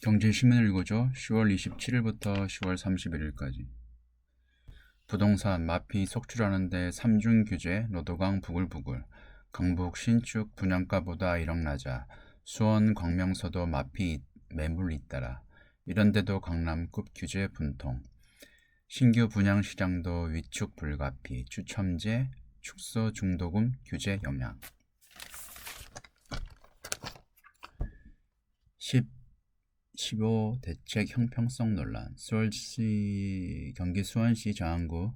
경제신문을 읽어줘. 10월 27일부터 10월 31일까지. 부동산 마피 속출하는데 3중 규제, 노도강 부글부글. 강북 신축 분양가보다 1억 낮아. 수원 광명서도 마피 매물 잇따라. 이런데도 강남급 규제 분통. 신규 분양시장도 위축 불가피. 추첨제, 축소 중도금 규제 영향. 15 대책 형평성 논란. 경기 수원시 정안구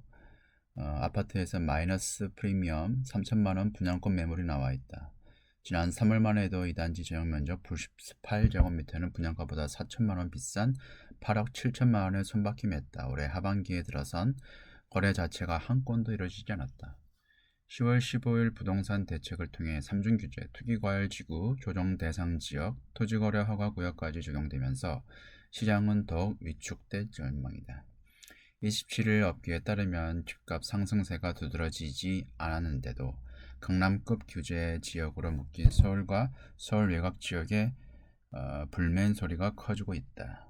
아파트에서 마이너스 프리미엄 3천만원 분양권 매물이 나와 있다. 지난 3월만 해도 이 단지 전용 면적 98제곱미터는 분양가보다 4천만원 비싼 8억 7천만원에 손바뀜했다. 올해 하반기에 들어선 거래 자체가 한 건도 이루어지지 않았다. 10월 15일 부동산 대책을 통해 3중 규제, 투기과열지구, 조정 대상 지역, 토지거래 허가구역까지 적용되면서 시장은 더욱 위축될 전망이다. 27일 업계에 따르면 집값 상승세가 두드러지지 않았는데도 강남급 규제 지역으로 묶인 서울과 서울 외곽 지역에 불맨 소리가 커지고 있다.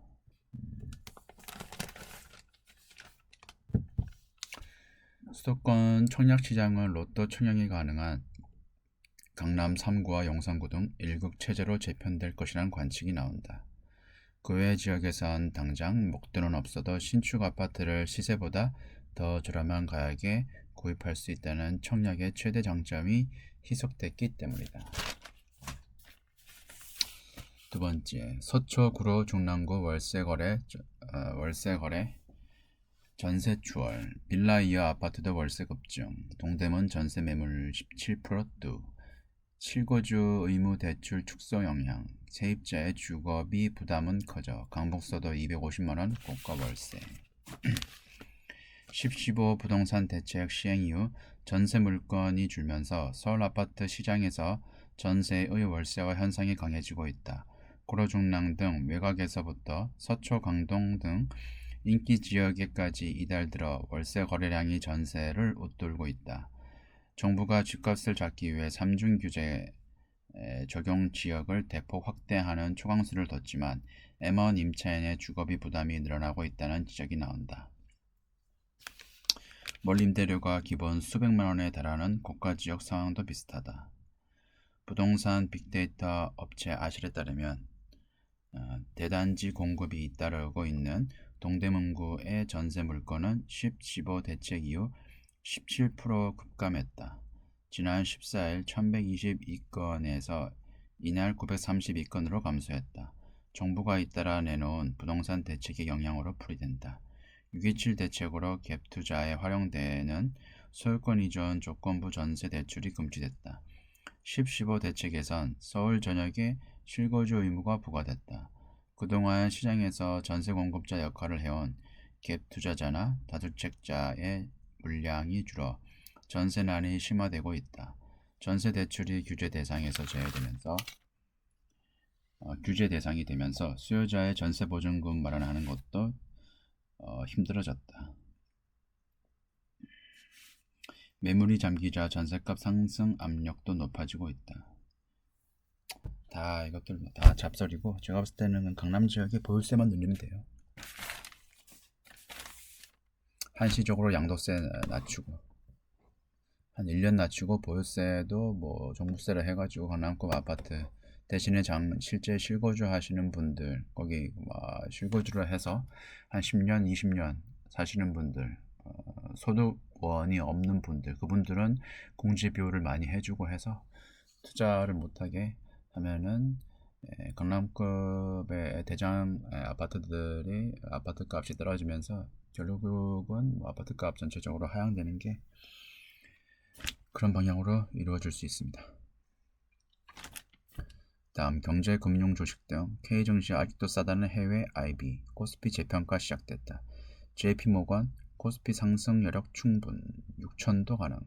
수도권 청약시장은 로또 청약이 가능한 강남 3구와 용산구 등 1극 체제로 재편될 것이라는 관측이 나온다. 그 외 지역에선 당장 목돈은 없어도 신축 아파트를 시세보다 더 저렴한 가격에 구입할 수 있다는 청약의 최대 장점이 희석됐기 때문이다. 두 번째, 서초 구로 중랑구 월세거래 전세 추월, 빌라 이어 아파트도 월세 급증, 동대문 전세 매물 17% 뚝, 실거주 의무 대출 축소 영향, 세입자의 주거비 부담은 커져 강북서도 250만원 고가 월세. 10.15 부동산 대책 시행 이후 전세 물건이 줄면서 서울 아파트 시장에서 전세의 월세화 현상이 강해지고 있다. 구로중랑 등 외곽에서부터 서초, 강동 등 인기 지역에까지 이달 들어 월세 거래량이 전세를 웃돌고 있다. 정부가 집값을 잡기 위해 3중 규제 적용 지역을 대폭 확대하는 초강수를 뒀지만 M1 임차인의 주거비 부담이 늘어나고 있다는 지적이 나온다. 멀 임대료가 기본 수백만 원에 달하는 고가 지역 상황도 비슷하다. 부동산 빅데이터 업체 아실에 따르면 대단지 공급이 잇따르고 있는 동대문구의 전세 물건은 10.15 대책 이후 17% 급감했다. 지난 14일 1122건에서 이날 932건으로 감소했다. 정부가 잇따라 내놓은 부동산 대책의 영향으로 풀이된다. 6.27 대책으로 갭 투자에 활용되는 소유권 이전 조건부 전세 대출이 금지됐다. 10.15 대책에선 서울 전역에 실거주 의무가 부과됐다. 그동안 시장에서 전세 공급자 역할을 해온 갭 투자자나 다주택자의 물량이 줄어 전세난이 심화되고 있다. 전세 대출이 규제 대상이 되면서 수요자의 전세 보증금 마련하는 것도 힘들어졌다. 매물이 잠기자 전세값 상승 압력도 높아지고 있다. 이것들 다 잡설이고 제가 봤을 때는 강남 지역에 보유세만 늘리면 돼요. 한시적으로 양도세 낮추고 한 1년 낮추고 보유세도 뭐 종부세를 해가지고 강남급 아파트 대신에 실제 실거주 하시는 분들 거기 실거주를 해서 한 10년 20년 사시는 분들 소득원이 없는 분들 그분들은 공제 비율을 많이 해주고 해서 투자를 못하게 하면은 강남급의 대장 아파트들이 아파트 값이 떨어지면서 결국은 아파트 값 전체적으로 하향되는 게 그런 방향으로 이루어질 수 있습니다. 다음 경제, 금융, 조식 등 K증시 아직도 싸다는 해외 IB, 코스피 재평가 시작됐다. JP모건, 코스피 상승 여력 충분, 6천도 가능.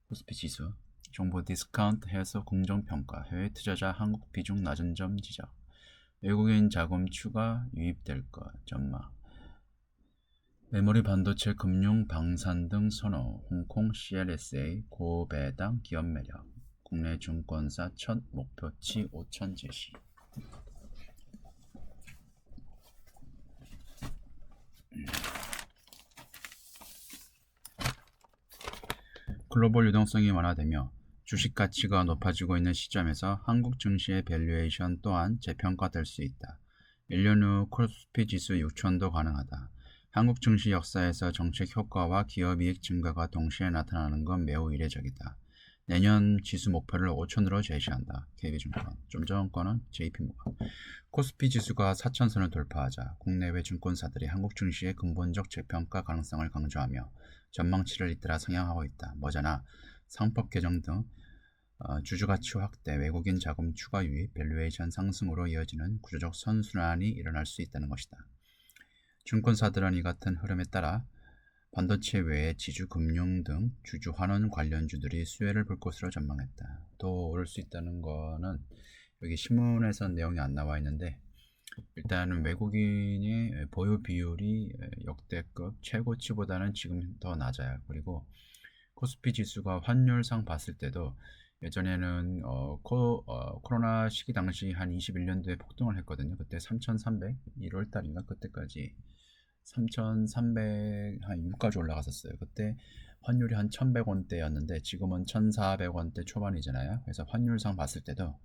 코스피 지수, 정보 디스카운트 해서 긍정평가, 해외 투자자 한국 비중 낮은 점 지적, 외국인 자금 추가 유입될 것 전망. 메모리 반도체 금융 방산 등 선호, 홍콩 CLSA 고배당 기업 매력, 국내 증권사 첫 목표치 5천 제시. 글로벌 유동성이 완화되며 주식 가치가 높아지고 있는 시점에서 한국 증시의 밸류에이션 또한 재평가될 수 있다. 1년 후 코스피 지수 6천도 가능하다. 한국 증시 역사에서 정책 효과와 기업이익 증가가 동시에 나타나는 건 매우 이례적이다. 내년 지수 목표를 5천으로 제시한다. KB증권. 좀 전 거는 JP모건. 코스피 지수가 4천선을 돌파하자 국내외 증권사들이 한국 증시의 근본적 재평가 가능성을 강조하며 전망치를 잇따라 상향하고 있다. 머지않아 상법 개정 등 주주가치 확대, 외국인 자금 추가 유입, 밸류에이션 상승으로 이어지는 구조적 선순환이 일어날 수 있다는 것이다. 증권사들은 이 같은 흐름에 따라 반도체 외에 지주, 금융 등 주주 환원 관련주들이 수혜를 볼 것으로 전망했다. 또 오를 수 있다는 거는 여기 신문에선 내용이 안 나와 있는데 일단은 외국인의 보유 비율이 역대급 최고치보다는 지금 더 낮아요. 그리고 코스피 지수가 환율상 봤을 때도 예전에는 코로나 시기 당시 한 21년도에 폭등을 했거든요. 그때 3,300 1월 달인가 그때까지 3,300 한 6까지 올라갔었어요. 그때 환율이 한 1,100원대였는데 지금은 1,400원대 초반이잖아요. 그래서 환율상 봤을 때도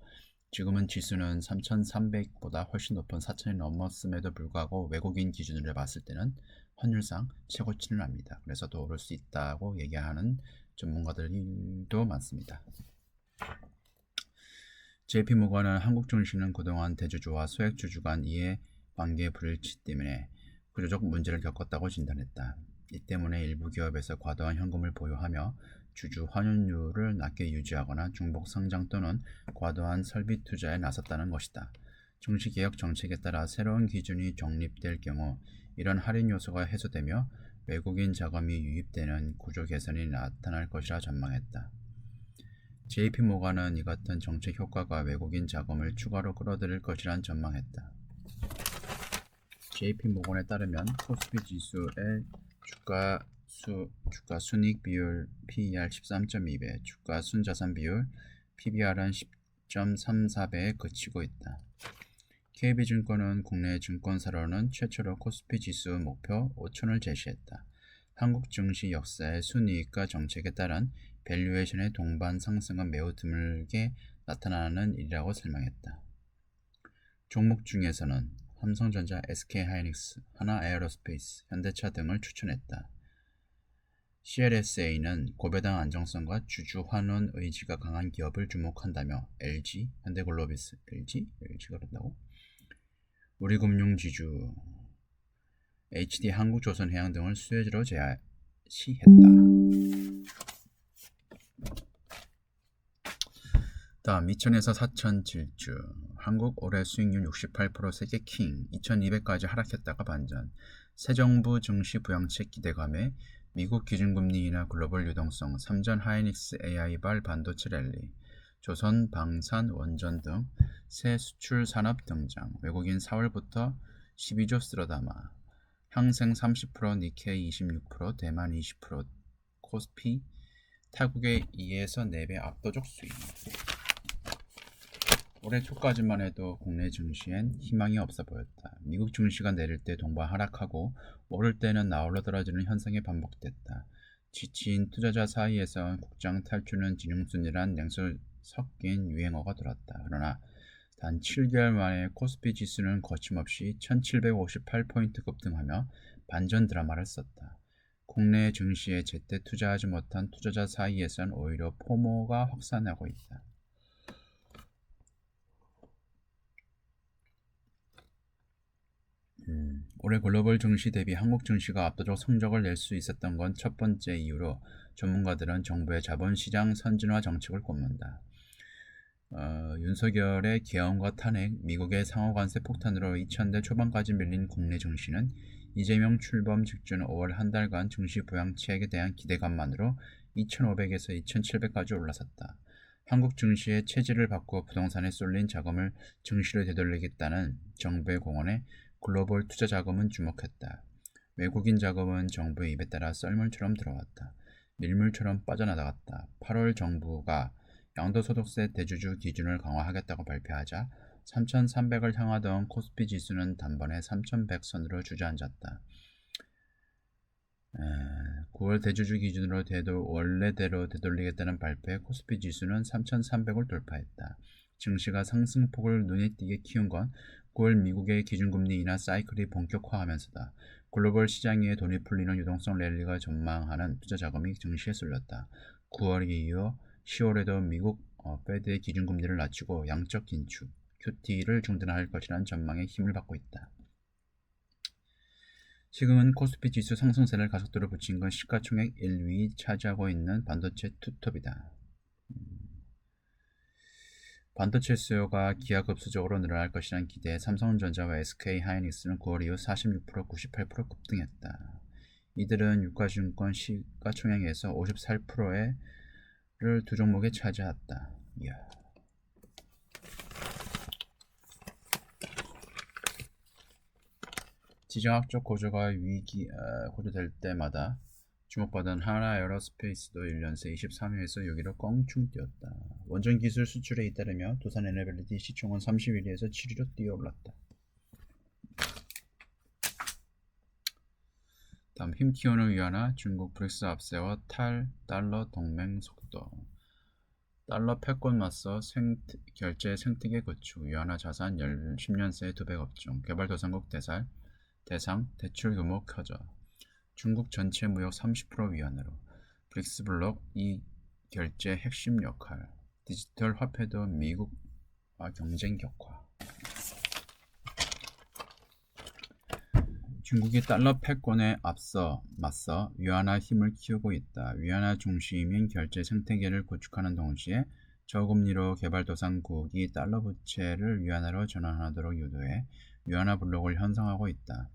지금은 지수는 3,300보다 훨씬 높은 4,000이 넘었음에도 불구하고 외국인 기준으로 봤을 때는 환율상 최고치는 압니다. 그래서 더 오를 수 있다고 얘기하는 전문가들도 많습니다. JP모건은 한국 증시는 그동안 대주주와 소액주주 간 이해 관계 불일치 때문에 구조적 문제를 겪었다고 진단했다. 이 때문에 일부 기업에서 과도한 현금을 보유하며 주주 환원율을 낮게 유지하거나 중복 상장 또는 과도한 설비 투자에 나섰다는 것이다. 증시개혁 정책에 따라 새로운 기준이 정립될 경우 이런 할인 요소가 해소되며 외국인 자금이 유입되는 구조 개선이 나타날 것이라 전망했다. JP모건은 이 같은 정책 효과가 외국인 자금을 추가로 끌어들일 것이란 전망했다. JP모건에 따르면 코스피 지수의 주가 순이익 비율 PER 13.2배, 주가 순자산 비율 PBR은 10.34배에 그치고 있다. KB증권은 국내 증권사로는 최초로 코스피 지수 목표 5천을 제시했다. 한국 증시 역사의 순이익과 정책에 따른 밸류에이션의 동반 상승은 매우 드물게 나타나는 일이라고 설명했다. 종목 중에서는 삼성전자, SK하이닉스, 하나에어로스페이스, 현대차 등을 추천했다. CLSA는 고배당 안정성과 주주 환원 의지가 강한 기업을 주목한다며 LG, 현대글로비스, LG가 그런다고? 우리금융지주, HD 한국조선해양 등을 수혜주로 제시했다. 다음 2000에서 4000 질주. 한국 올해 수익률 68% 세계 킹. 2200까지 하락했다가 반전. 새 정부 증시 부양책 기대감에 미국 기준금리 인하 글로벌 유동성, 삼전 하이닉스 AI발 반도체 랠리, 조선 방산 원전 등 새 수출 산업 등장. 외국인 4월부터 12조 쓸어 담아. 항생 30%, 니케이 26%, 대만 20%, 코스피 타국의 2에서 4배 압도적 수익. 올해 초까지만 해도 국내 증시엔 희망이 없어 보였다. 미국 증시가 내릴 때 동반 하락하고 오를 때는 나홀로 떨어지는 현상이 반복됐다. 지친 투자자 사이에서 국장 탈주는 진흥순이란 냉소 섞인 유행어가 돌았다. 그러나 단 7개월 만에 코스피 지수는 거침없이 1758포인트 급등하며 반전 드라마를 썼다. 국내 증시에 제때 투자하지 못한 투자자 사이에선 오히려 포모가 확산하고 있다. 올해 글로벌 증시 대비 한국 증시가 압도적 성적을 낼 수 있었던 건 첫 번째 이유로 전문가들은 정부의 자본시장 선진화 정책을 꼽는다. 윤석열의 계엄과 탄핵, 미국의 상호관세 폭탄으로 2000대 초반까지 밀린 국내 증시는 이재명 출범 직전 5월 한 달간 증시 부양책에 대한 기대감만으로 2500에서 2700까지 올라섰다. 한국 증시의 체질을 바꾸어 부동산에 쏠린 자금을 증시로 되돌리겠다는 정부의 공언에 글로벌 투자 자금은 주목했다. 외국인 자금은 정부의 입에 따라 썰물처럼 들어왔다. 밀물처럼 빠져나갔다. 8월 정부가 양도소득세 대주주 기준을 강화하겠다고 발표하자 3,300을 향하던 코스피 지수는 단번에 3,100선으로 주저앉았다. 9월 대주주 기준으로 원래대로 되돌리겠다는 발표에 코스피 지수는 3,300을 돌파했다. 증시가 상승폭을 눈에 띄게 키운 건 9월 미국의 기준금리 인하 사이클이 본격화하면서다. 글로벌 시장에 돈이 풀리는 유동성 랠리가 전망하는 투자 자금이 증시에 쏠렸다. 9월 이후 10월에도 미국 페드의 기준금리를 낮추고 양적 긴축, QT를 중단할 것이라는 전망에 힘을 받고 있다. 지금은 코스피 지수 상승세를 가속도로 붙인 건 시가총액 1위 차지하고 있는 반도체 투톱이다. 반도체 수요가 기하급수적으로 늘어날 것이라는 기대에 삼성전자와 SK하이닉스는 9월 이후 46%, 98% 급등했다. 이들은 유가증권 시가총액에서 54%를 두 종목에 차지했다. 이야. 지정학적 고조가 고조될 때마다 주목받은 하나 에어로스페이스도 1년 새 23위에서 6위로 껑충 뛰었다. 원전 기술 수출에 잇따르며 두산 에너빌리티 시총은 31위에서 7위로 뛰어올랐다. 다음 힘 키우는 위안화, 중국 브릭스 앞세워 달러 동맹 속도. 달러 패권 맞서 결제 생태계 구축, 위안화 자산 10년 새 200억 업종, 개발도상국 대상 대출 규모 커져. 중국 전체 무역 30% 위안으로. 브릭스 블록 이 결제 핵심 역할. 디지털 화폐도 미국과 경쟁 격화. 중국이 달러 패권에 맞서 위안화 힘을 키우고 있다. 위안화 중심인 결제 생태계를 구축하는 동시에 저금리로 개발도상국이 달러 부채를 위안화로 전환하도록 유도해 위안화 블록을 형성하고 있다.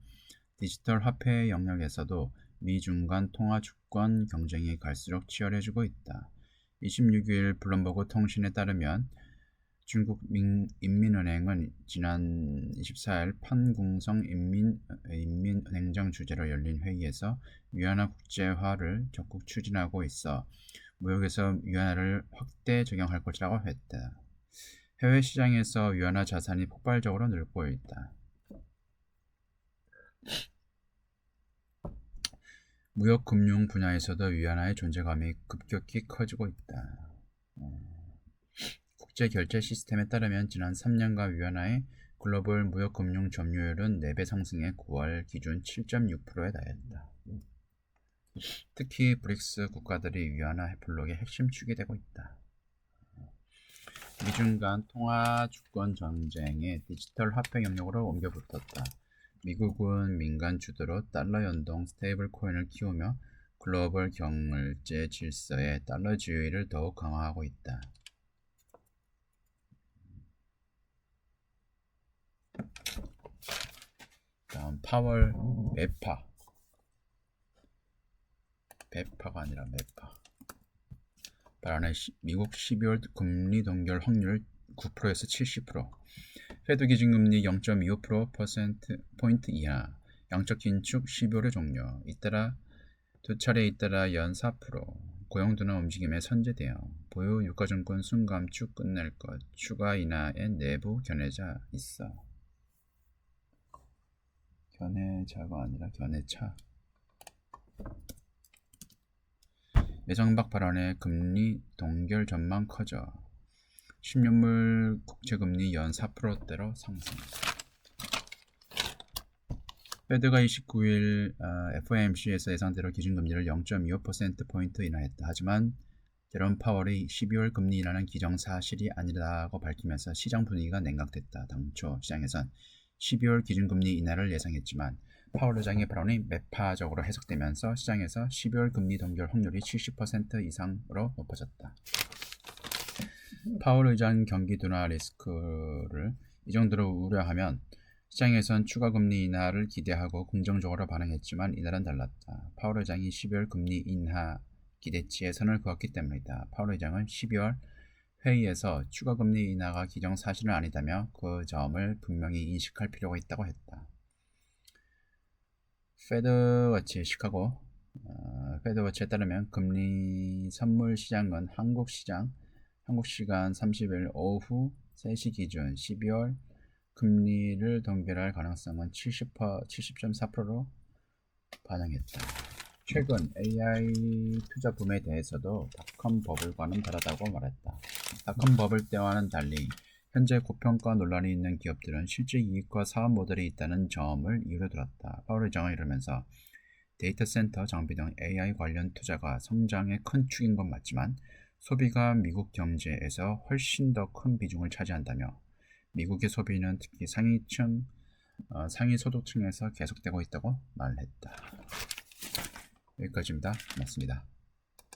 디지털 화폐 영역에서도 미중 간 통화 주권 경쟁이 갈수록 치열해지고 있다. 26일 블룸버그 통신에 따르면 중국 인민은행은 지난 24일 판궁성 인민은행장 주재로 열린 회의에서 위안화 국제화를 적극 추진하고 있어 무역에서 위안화를 확대 적용할 것이라고 했다. 해외 시장에서 위안화 자산이 폭발적으로 늘고 있다. 무역 금융 분야에서도 위안화의 존재감이 급격히 커지고 있다. 국제 결제 시스템에 따르면 지난 3년간 위안화의 글로벌 무역 금융 점유율은 4배 상승해 9월 기준 7.6%에 달했다. 특히 브릭스 국가들이 위안화 블록의 핵심 축이 되고 있다. 미중 간 통화 주권 전쟁의 디지털 화폐 영역으로 옮겨 붙었다. 미국은 민간 주도로 달러 연동 스테이블 코인을 키우며 글로벌 경제 질서에 달러 지위를 더욱 강화하고 있다. 다음 파월 매파. 배파가 아니라 매파. 발언의 미국 12월 금리 동결 확률 9%에서 70%. 페드 기준금리 0.25%포인트 이하. 양적 긴축 12월의 종료. 두 차례에 잇따라 연 4%. 고용둔화 움직임에 선제대응. 보유 유가증권 순감축 끝낼 것. 추가 인하의 내부 견해자 있어. 견해자가 아니라 견해차. 매정박 발언의 금리 동결 전망 커져. 10년물 국채금리 연 4%대로 상승. 페드가 29일 FOMC에서 예상대로 기준금리를 0.25%포인트 인하했다. 하지만 제롬 파월이 12월 금리 인하는 기정사실이 아니라고 밝히면서 시장 분위기가 냉각됐다. 당초 시장에선 12월 기준금리 인하를 예상했지만 파월 의장의 발언이 매파적으로 해석되면서 시장에서 12월 금리 동결 확률이 70% 이상으로 높아졌다. 파월 의장 경기 둔화 리스크를 이 정도로 우려하면 시장에선 추가 금리 인하를 기대하고 긍정적으로 반응했지만 이날은 달랐다. 파월 의장이 12월 금리 인하 기대치에 선을 그었기 때문이다. 파월 의장은 12월 회의에서 추가 금리 인하가 기정사실은 아니다며 그 점을 분명히 인식할 필요가 있다고 했다. 페드워치 시카고 페드워치에 따르면 금리 선물 시장은 한국 시간 30일 오후 3시 기준 12월 금리를 동결할 가능성은 70.4%로 반영했다. 최근 AI 투자 붐에 대해서도 닷컴 버블과는 다르다고 말했다. 닷컴 버블 때와는 달리 현재 고평가 논란이 있는 기업들은 실제 이익과 사업 모델이 있다는 점을 이유로 들었다. 파월 의장은 이러면서 데이터 센터 장비 등 AI 관련 투자가 성장의 큰 축인 건 맞지만 소비가 미국 경제에서 훨씬 더 큰 비중을 차지한다며 미국의 소비는 특히 상위 소득층에서 계속되고 있다고 말했다. 여기까지입니다. 고맙습니다.